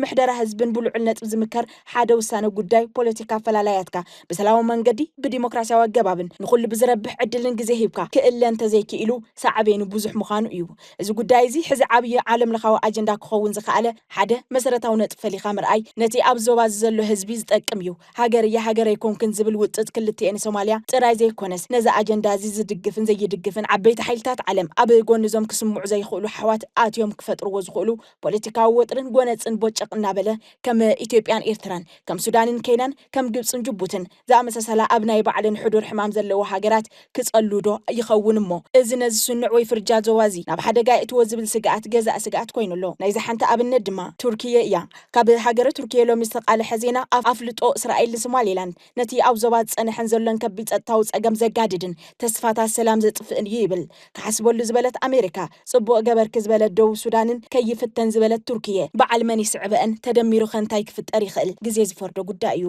Speaker 2: ምሕደራ ህዝብን ብልዑል ነጥብ ዝምከር ሓደ ውሳነ ጉዳይ ፖለቲካ ፈላላያትካ ብሰላማዊ መንገዲ ብዲሞክራሲያዊ ኣገባብን ንኹሉ ብዝረብሕ ዕድልን ግዜ ሂብካ ክእለን ተዘይክኢሉ ሳዕቤኑ ብዙሕ ምዃኑ እዩ። እዚ ጉዳይ እዚ ሕዚ ዓብዪ ዓለም ለኻዊ ኣጀንዳ ክኸውን ዝኸኣለ ሓደ መሰረታዊ ነጥብ ፈሊኻ ምርኣይ ነቲ ኣብ ዞባ ዘሎ ህዝቢ ዝጠቅም እዩ። ሃገር እያ ሃገር ኣይኮንክን ዝብል ውጥጥ ክልቲአን ሶማልያ ጥራይ ዘይኮነስ ነዚ ኣጀንዳ እዚ ዝድግፍን ዘይድግፍን ዓበይቲ ሓይልታት ዓለም ኣብ ጎንዞም ክስምዑ ዘይኽእሉ ሓዋት ኣትዮም ክፈጥርዎ ዝኽእሉ ፖለቲካዊ ወጥርን ጎነፅን ቦጨቅ እናበለ ከም ኢትዮጵያን ኤርትራን ከም ሱዳንን ኬንያን ከም ግብፅን ጅቡትን ዝኣመሳሰላ ኣብ ናይ ባዕለን ሕዱር ሕማም ዘለዎ ሃገራት ክጸልዶ ይኸውን እሞ እዚ ነዚ ስኑዕ ወይ ፍርጃ ዞባ እዚ ናብ ሓደጋ እትዎ ዝብል ስግኣት ገዛእ ስግኣት ኮይኑሎ። ናይዚ ሓንቲ ኣብነት ድማ ቱርኪየ እያ። ካብ ሃገረ ቱርኪየ ሎሚ ዝተቃልሐ ዜና ኣፍልጦ እስራኤል ንሶማሊላንድ ነቲ ኣብ ዞባ ዝጸንሐን ዘሎን ከቢድ ጸጥታዊ ጸገም ዘጋድድን ተስፋታት ሰላም ዘጥፍእን ይብል። ክሓስበሉ ዝበለት ኣሜሪካ ጽቡቕ ገበርኪ ዝበለት ደቡብ ሱዳንን ከይፍተን ዝበለት ቱርኪየ በዓል መን ይስዕበአን ተደሚሩ ከንታይ ክፍጠር ይኽእል ግዜ ዝፈርዶ ጉዳይ እዩ።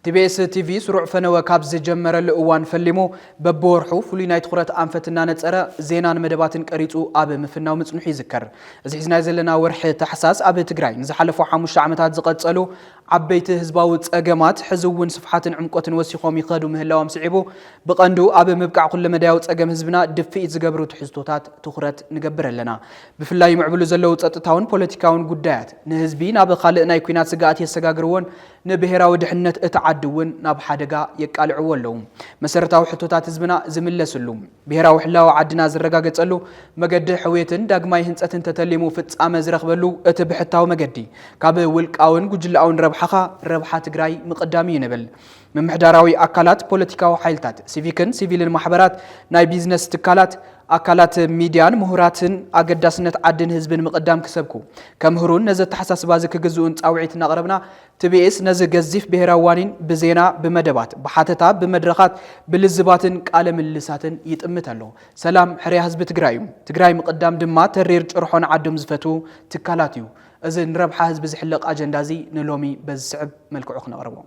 Speaker 1: TBS TV سرع فنوا كابز جمر الأوان فلمو ببورحو فلينا يتخرط أنفتنا نتسرى زينان مدباتن قريتو أب مفنا ومتصنحي ذكر إذا حزنا يزلنا ورح تحساس أب تقراي نزا حلفو حاموش عمتات زقات سألو عبيت هزباوت أقامات حزوون صفحات عمقوة وسيخوم يقادو مهلا ومسعبو بقاندو أب مبقع كل مداوت أقام هزبنا دفئت زقابرو تحزتوتات تخرط نقبر لنا بفلاي معبلو زلو تتتاون بوليتيكاون قدات نهزبين أب خالقنا يكوينات سقات يسقاقرون نبهرا ودحنت اتعدون ناب حدقا يقالعو لهم مسرتاو حتوتات حزبنا زملسلو بهراو حلاو عدنا زرغاغصلو مقد حويتن داغماي هنصتن تتليمو فصامه زرخبلو اتبحتاو مقدي كاب ولقاون غجلاون ربحخا ربحا تግራይ مقدامي ينبل ممحداراوي اكالات بوليتيكاو حيلتات سيفيكن سيفيلن محبرات ناي بيزنس تكالات أكلات ميديان مهوراتن أقداسنت عدن هزبن مقدام كسبكو كمهرون نزل تحساس بازك جزء أوعيتنا غربنا TBS نزل جزيف بهراوانين بزينا بمدبات بحاتتا بمدرخات بالزباتن كالم اللساتن يتأمتلو سلام حري هزب تقراي مقدام دما ترير رحون عدم زفتو تكالاتيو إذن ربح هزب زحلق أجندازي نلومي بزعب ملكعوخنا غربو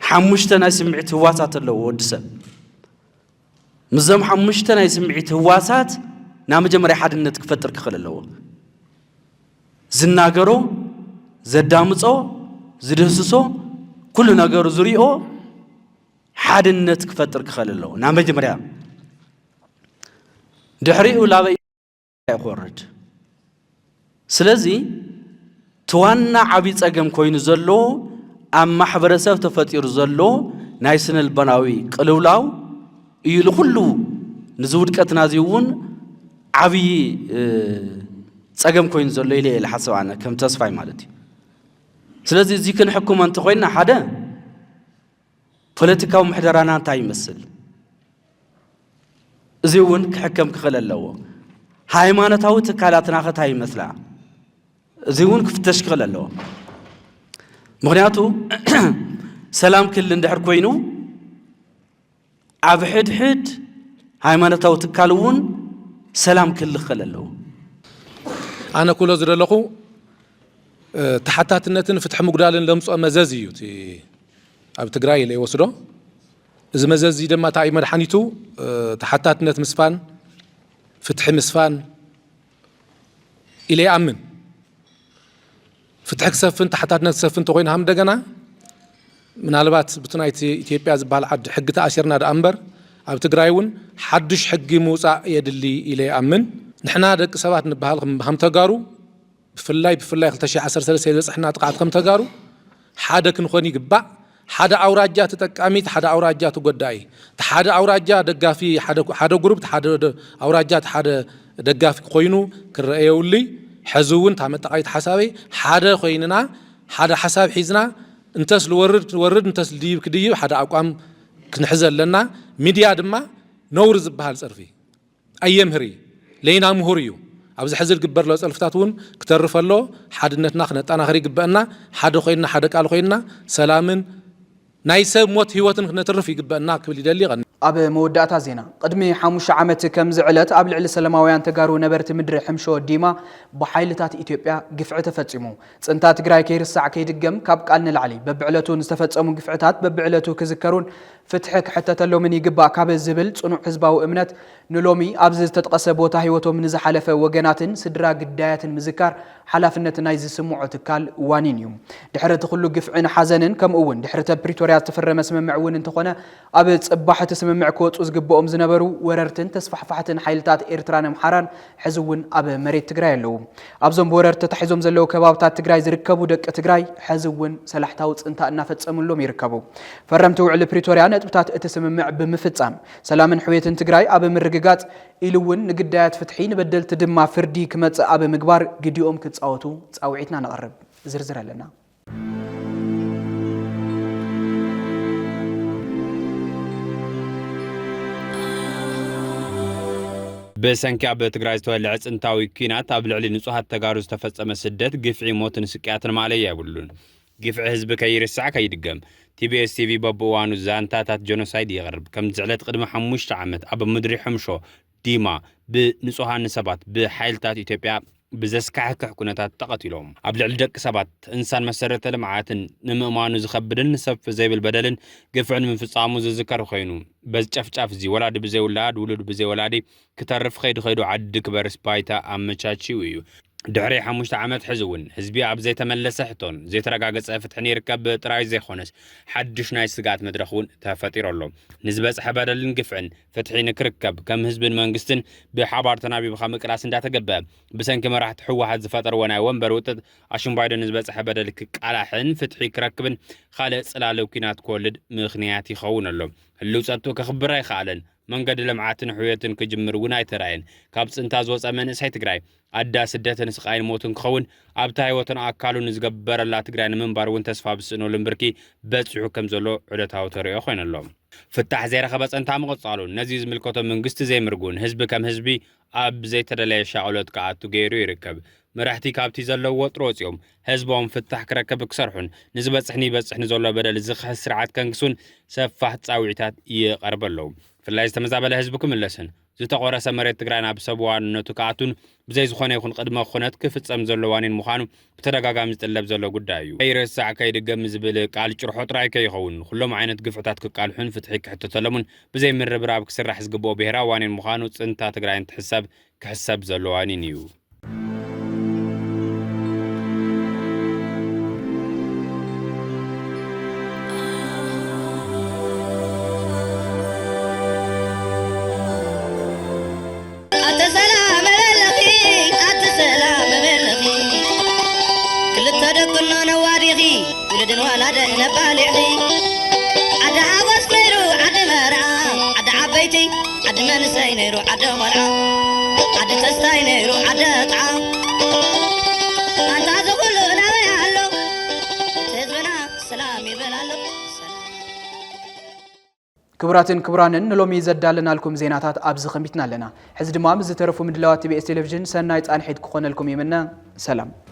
Speaker 9: حمشتنا سمعت هواسات اللو ودسب مزم حمشتنا يسمعت هواسات نام جمري حدنت كفتر كخل اللو زناغرو زدامصو زدهسسو كل ناغرو زريو حدنت كفتر كخل اللو نام جمري دحريو لابا يخرج سلازي توانا عبي صقم كوين زلو ام محبرسب تفطير زلو نايسن البناوي قلولاو يلو كله نزود كتنازيون عبي صقم كوين زلو إلي الحسب عنا كم تصفاي مالتي سلازي زي كن حكومة انت خوينا حدا بوليتيكا ومحدرانا تاي مسل زيون كحكم كخل اللو هايمانتاو تكالاتنا خطاي مسلا زيون كفتش كخل اللو مغنياتو سلام كل اندحر كوينو عب حد هايمانتاو تكالون سلام كل خللو
Speaker 3: أنا كل زر لقو تحتات النتن فتح مقدال لمس مزازيو تي أب تقراي اللي وصله إذا مزازي لما تعي مرحنيتو تحتات النت مسفان فتح مسفان إلى أمن فتح كسفن تحتات النت سفن تقين هم دجنا من علبات بتنايت إثيوبيا زبال عد حق تأشيرنا الأمبر أو تجرايون حدش حق موسى يدلي إلى أمن نحنا دك سبات نبهال هم تجارو بفلاي خلتشي عصر سلسلة يدرس إحنا تقعد كم تجارو حدا كنخوني جبع حدا أوراجات تكاميت حدا أوراجات قداي حدا أوراجات دقافي حدا جروب حدا أوراجات حدا دقافي خوينو كرأيه اللي حزون تعمل تقايد حسابي حدا خويننا حدا حساب حزنا انتس لورد انتس ديب كديب حدا أقام كنحزل لنا ميديا دما نورز بهال صرفي أيام هري لينا مهوريو أبز حزل قبر لو سألفتاتون كترف الله حدنتنا خنت أنا خري قبنا حدا خوينا حدا قال خوينا سلامن نايسب موت هيوتن نترف يقبنا كبلي دلي غن
Speaker 1: أب موداتا زينا قدمي حموش عمت كم زعلت قبل على سلماويان تجارو نبرت مدري حمشو ديما بحيلتات إثيوبيا قفعة فتصمو سنتات جراي كير الساعة كيدقم كاب قالنا العلي ببعلتو نستفتصمو قفعتات ببعلتو كذكرون فتحك حتى تلو من يقبع كاب الزبل صنوع حزبه وامنت نلومي أبز تتقص بوتا هيوتو من زحلفة وجناتن سدرا قداية مذكر حلفنة نايز سموع تكال وانينيوم دحرت خلو قفعنا حزنن كم أون دحرت بريتوريا تفرم اسم معون انتقنا أبز صباحة اسم معكوت وزقبهم زنبرو وررتن تسفحفحتن حيلتات إيرتران محران حزون أب مريت تجراي لو أبزم بوررت تحزم زلو كبابتات تجراي زركبو دك تجراي حزون سلحتاوت انت نافت أملهم يركبو فرمتو على بريتوريا نتبتات تسمع بمفتصام سلام حويت تجراي أب مرققات إلون نقدات فتحين بدل تدمع فردي كمت أب مقبار قديوم كتصاوتو تصاوعتنا نقرب زرزر لنا
Speaker 7: بسنكع بتجراي تولع انتاوي كينات قبل علي نصوحات تجارز تفصم سدت قفعي موتن سقياتن ماليا يقولون قفع حزب كير الساعه كيدقم TBS TV بابوانو زانتاتات جينوسايد يغرب كم زعلت قدم حموش عامت اب مدري حمشو ديما بنصوحان سبات بحيلتات إثيوبيا ብዘስካሕክሕ ኩነታት ተቐቲሎም ኣብ ልዕሊ ደቂ ሰባት እንሳን መሰረተ ልምዓትን ንምእማኑ ዝኸብድን ሰብ ዘይብል በደልን ግፍዕን ምፍጻሙ ዝዝከር ኮይኑ በዚ ጨፍጫፍ እዚ ወላዲ ብዘይ ውላድ ውሉድ ብዘይ ወላዲ ክተርፍ ኸይዱ ዓዲ ክበርስ ባይታ ኣመቻችው እዩ ድሕሪ 5 ዓመት ሕዝውን ህዝቢ ኣብ ዘይተመለሰ ሕቶን ዘይተረጋገፀ ፍትሕን ይርከብ ጥራይ ዘይኾነስ ሓድሽ ናይ ስጋት መድረኽ እውን ተፈጢሩሎ ንዝበፅሐ በደልን ግፍዕን ፍትሒ ንክርከብ ከም ህዝብን መንግስትን ብሓባር ተናቢብካ ምቅላስ እንዳተገበአ ብሰንኪ መራሕቲ ሕወሓት ዝፈጠርዎ ናይ ወንበር ውጥጥ ኣሽምባይዶ ንዝበፅሐ በደል ክቃላሕን ፍትሒ ክረክብን ካልእ ጽላለው ኩናት ክወልድ ምኽንያት ይኸውን ኣሎ ህልው ጸጥቶ ከኽብር ኣይከኣለን መንገዲ ልምዓትን ሕውየትን ክጅምር እውን ኣይተራእየን ካብ ጽንታ ዝወፀ መንእሰይ ትግራይ ኣዳ ስደትን ስቃይን ሞትን ክኸውን ኣብታ ህይወትን ኣካሉን ዝገበረላ ትግራይ ንምንባር እውን ተስፋ ብስእኖ ልምብርኪ በፅሑ ከም ዘሎ ዑደታዊ ተሪኦ ኮይነሎ ፍታሕ ዘይረኸበ ጸንታ ምቕጻሉን ነዚ ዝምልከቶ መንግስቲ ዘይምርጉን ህዝቢ ከም ህዝቢ ኣብ ዘይተደለየ ሻቅሎት ከኣቱ ገይሩ ይርከብ መራሕቲ ካብቲ ዘለዎ ወጥሮ ወፂኦም ህዝቦም ፍታሕ ክረከብ ክሰርሑን ንዝበፅሕኒ ይበፅሕኒ ዘሎ በደል ዝኽሕስ ስርዓት ከንግሱን ሰፋሕ ጻውዒታት ይቐርበሎም ፍላይ ዝተመዛበለ ህዝቢ ክምለስን ዝተቆረሰ መሬት ትግራይ ናብ ሰብዋንነቱ ከኣቱን ብዘይ ዝኾነ ይኹን ቅድመ ኩነት ክፍጸም ዘለዋኒን ምዃኑ ብተደጋጋሚ ዝጥለብ ዘሎ ጉዳይ እዩ ኣይርሳዕ ከይድገም ዝብል ቃል ጭርሖ ጥራይ ከይኸውን ኩሎም ዓይነት ግፍዕታት ክቃልሑን ፍትሒ ክሕተተሎምን ብዘይ ምርብራብ ክስራሕ ዝግብኦ ብሄራዊ ዋኒን ምዃኑ ጽንታ ትግራይን ትሕሰብ ክሕሰብ ዘለዋኒን እዩ
Speaker 10: ولدن ولد نبالعي عد عباس نيرو عد مرعى عد عبيتي عد منسي نيرو عد مرعى عد تستاي نيرو عد طعام أنت تقول نبي علو تزبنا سلام يبلالو
Speaker 1: كبراتن كبرانن نلومي زدالنا لكم زيناتات أبز خميتنا لنا حزد مام زترفو من دلوات TBS تلفزيون سنايت أنحيد كخونا لكم يمنا سلام